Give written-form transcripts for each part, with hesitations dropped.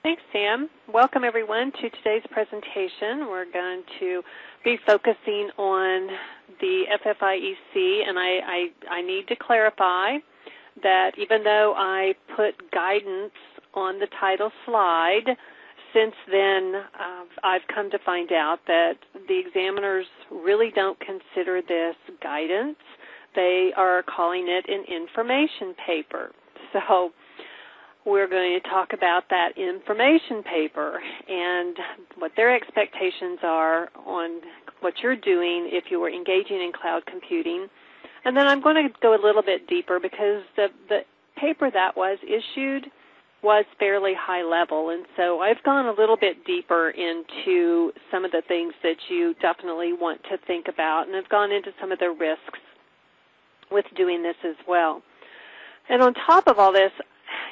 Thanks, Sam. Welcome, everyone, to today's presentation. We're going to be focusing on the FFIEC, and I need to clarify that even though I put guidance on the title slide, since then I've come to find out that the examiners really don't consider this guidance. They are calling it an information paper. So we're going to talk about that information paper and what their expectations are on what you're doing if you were engaging in cloud computing. And then I'm going to go a little bit deeper because the paper that was issued was fairly high level, and so I've gone a little bit deeper into some of the things that you definitely want to think about, and I've gone into some of the risks with doing this as well. And on top of all this,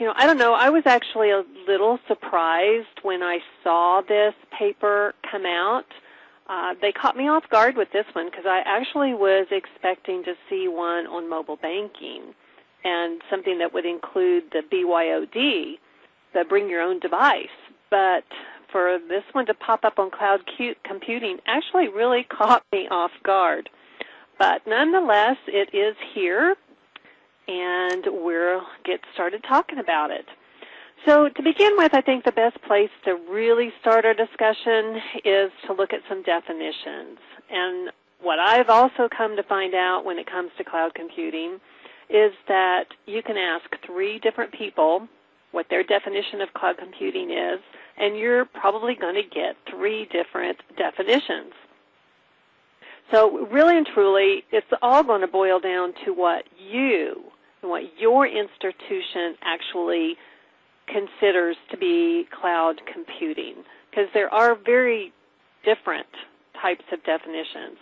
I don't know, I was actually a little surprised when I saw this paper come out. They caught me off guard with this one because I actually was expecting to see one on mobile banking and something that would include the BYOD, the bring your own device. But for this one to pop up on cloud computing actually really caught me off guard. But nonetheless, it is here, and we'll get started talking about it. So to begin with, I think the best place to really start our discussion is to look at some definitions. And what I've also come to find out when it comes to cloud computing is that you can ask 3 different people what their definition of cloud computing is, and you're probably going to get 3 different definitions. So really and truly, it's all going to boil down to what your institution actually considers to be cloud computing, because there are very different types of definitions.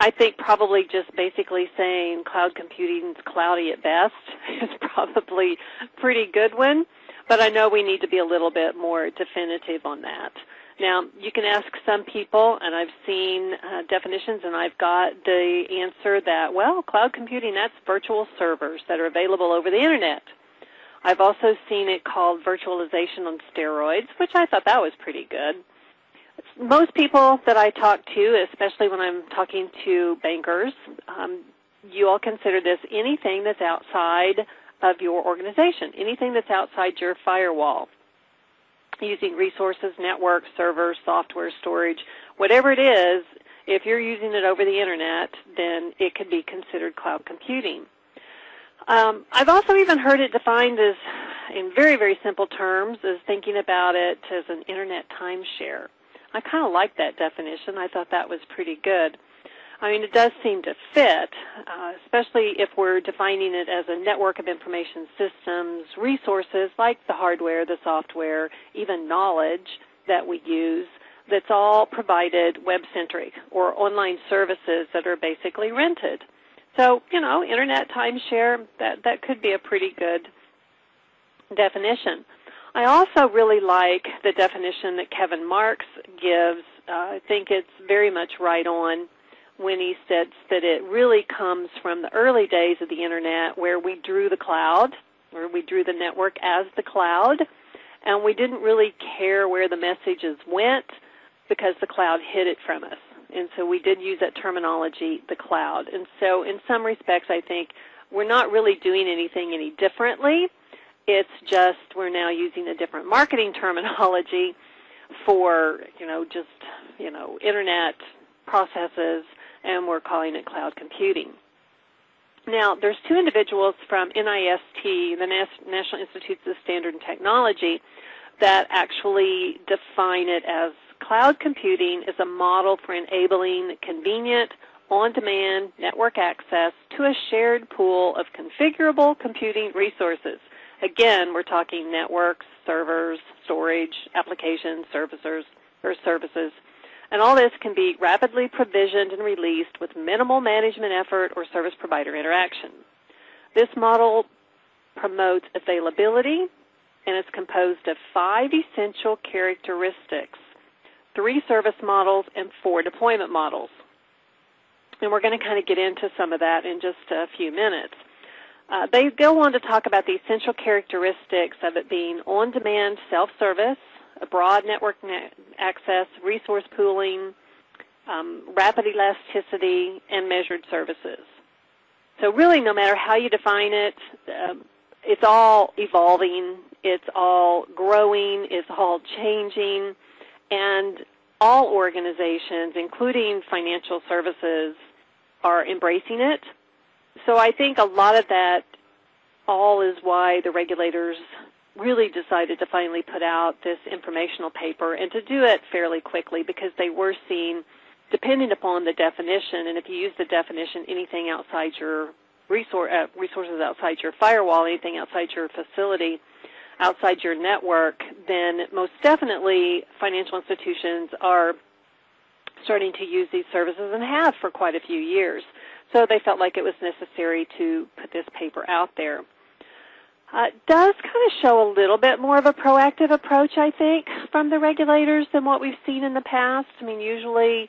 I think probably just basically saying cloud computing is cloudy at best is probably a pretty good one, but I know we need to be a little bit more definitive on that. Now, you can ask some people, and I've seen definitions, and I've got the answer that, well, cloud computing, that's virtual servers that are available over the Internet. I've also seen it called virtualization on steroids, which I thought that was pretty good. Most people that I talk to, especially when I'm talking to bankers, you all consider this anything that's outside of your organization, anything that's outside your firewall, using resources, networks, servers, software, storage, whatever it is. If you're using it over the Internet, then it could be considered cloud computing. I've also even heard it defined as, in very, very simple terms, as thinking about it as an Internet timeshare. I kind of like that definition. I thought that was pretty good. I mean, it does seem to fit, especially if we're defining it as a network of information systems, resources like the hardware, the software, even knowledge that we use, that's all provided web-centric or online services that are basically rented. So, Internet timeshare, that could be a pretty good definition. I also really like the definition that Kevin Marks gives. I think it's very much right on when he says that it really comes from the early days of the Internet where we drew the cloud, or we drew the network as the cloud, and we didn't really care where the messages went because the cloud hid it from us. And so we did use that terminology, the cloud. And so in some respects, I think we're not really doing anything any differently. It's just we're now using a different marketing terminology for, Internet processes, and we're calling it cloud computing. Now, there's 2 individuals from NIST, the National Institutes of Standard and Technology, that actually define it as cloud computing is a model for enabling convenient, on-demand network access to a shared pool of configurable computing resources. Again, we're talking networks, servers, storage, applications, services, and all this can be rapidly provisioned and released with minimal management effort or service provider interaction. This model promotes availability, and it's composed of 5 essential characteristics, 3 service models, and 4 deployment models. And we're going to kind of get into some of that in just a few minutes. They go on to talk about the essential characteristics of it being on-demand self-service, a broad network access, resource pooling, rapid elasticity, and measured services. So really, no matter how you define it, it's all evolving, it's all growing, it's all changing, and all organizations, including financial services, are embracing it. So I think a lot of that all is why the regulators really decided to finally put out this informational paper and to do it fairly quickly, because they were seeing, depending upon the definition, and if you use the definition, anything outside your resources outside your firewall, anything outside your facility, outside your network, then most definitely financial institutions are starting to use these services and have for quite a few years. So they felt like it was necessary to put this paper out there. It does kind of show a little bit more of a proactive approach, I think, from the regulators than what we've seen in the past. I mean, usually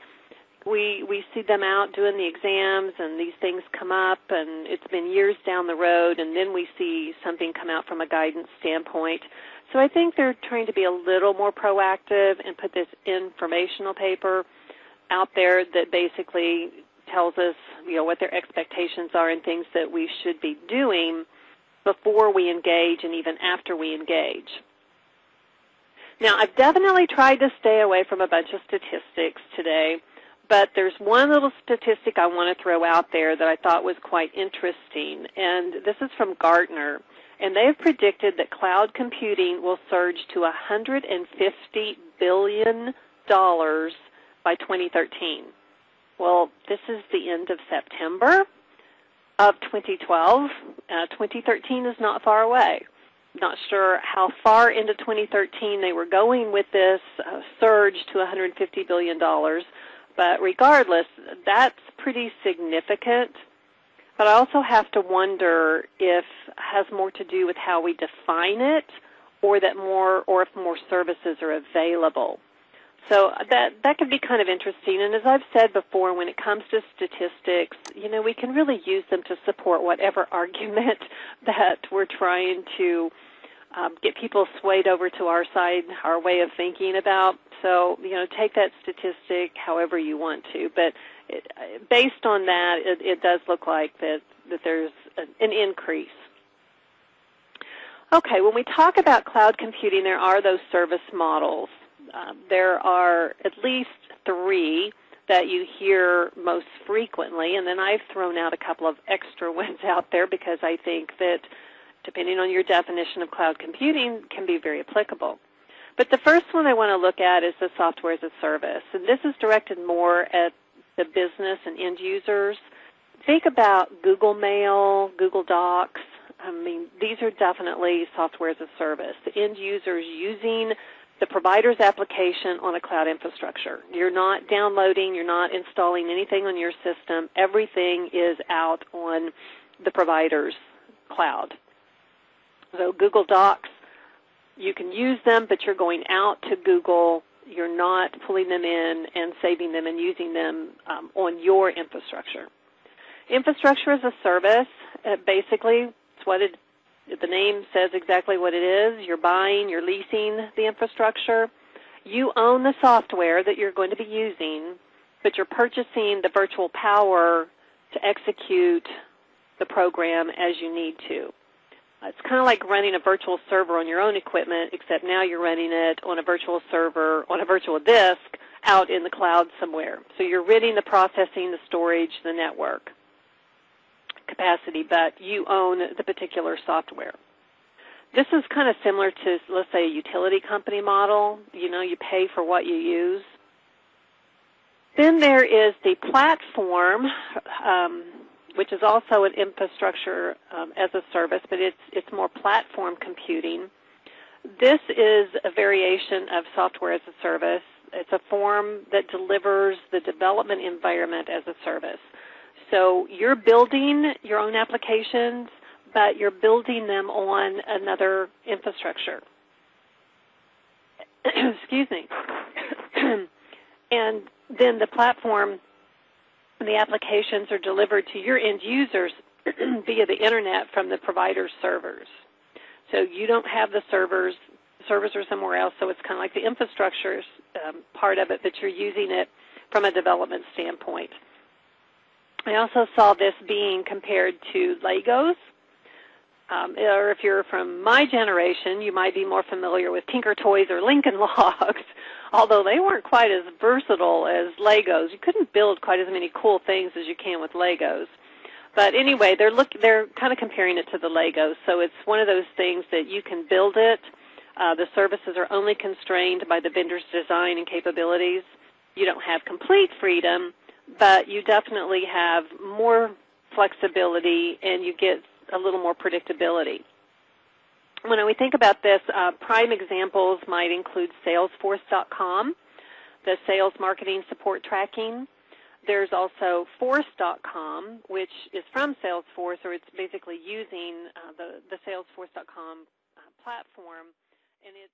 we see them out doing the exams and these things come up and it's been years down the road, and then we see something come out from a guidance standpoint. So I think they're trying to be a little more proactive and put this informational paper out there that basically tells us, what their expectations are and things that we should be doing before we engage and even after we engage. Now, I've definitely tried to stay away from a bunch of statistics today, but there's one little statistic I want to throw out there that I thought was quite interesting, and this is from Gartner, and they've predicted that cloud computing will surge to $150 billion by 2013. Well, this is the end of September of 2012. 2013 is not far away. Not sure how far into 2013 they were going with this surge to $150 billion, but regardless, that's pretty significant. But I also have to wonder if it has more to do with how we define it, or if more services are available. So that could be kind of interesting. And as I've said before, when it comes to statistics, we can really use them to support whatever argument that we're trying to get people swayed over to our side, our way of thinking about. So, take that statistic however you want to. But based on that, it does look like that there's an increase. Okay, when we talk about cloud computing, there are those service models. There are at least 3 that you hear most frequently, and then I've thrown out a couple of extra ones out there because I think that, depending on your definition of cloud computing, can be very applicable. But the first one I want to look at is the software as a service, and this is directed more at the business and end users. Think about Google Mail, Google Docs. I mean, these are definitely software as a service. The end users using the provider's application on a cloud infrastructure. You're not downloading, you're not installing anything on your system. Everything is out on the provider's cloud. So Google Docs, you can use them, but you're going out to Google. You're not pulling them in and saving them and using them on your infrastructure. Infrastructure as a service, basically, it's what the name says exactly what it is. You're buying, you're leasing the infrastructure. You own the software that you're going to be using, but you're purchasing the virtual power to execute the program as you need to. It's kind of like running a virtual server on your own equipment, except now you're running it on a virtual server, on a virtual disk, out in the cloud somewhere. So you're renting the processing, the storage, the network capacity, but you own the particular software. This is kind of similar to, let's say, a utility company model. You pay for what you use. Then there is the platform, which is also an infrastructure as a service, but it's more platform computing. This is a variation of software as a service. It's a form that delivers the development environment as a service. So you're building your own applications, but you're building them on another infrastructure. Excuse me. And then the platform and the applications are delivered to your end users via the internet from the provider's servers. So you don't have the servers are somewhere else, so it's kind of like the infrastructure part of it, but you're using it from a development standpoint. I also saw this being compared to Legos, or if you're from my generation, you might be more familiar with Tinker Toys or Lincoln Logs, although they weren't quite as versatile as Legos. You couldn't build quite as many cool things as you can with Legos. But anyway, they're kind of comparing it to the Legos, so it's one of those things that you can build it. The services are only constrained by the vendor's design and capabilities. You don't have complete freedom, but you definitely have more flexibility and you get a little more predictability. When we think about this, prime examples might include Salesforce.com, the sales marketing support tracking. There's also Force.com, which is from Salesforce, or it's basically using the Salesforce.com platform, and it's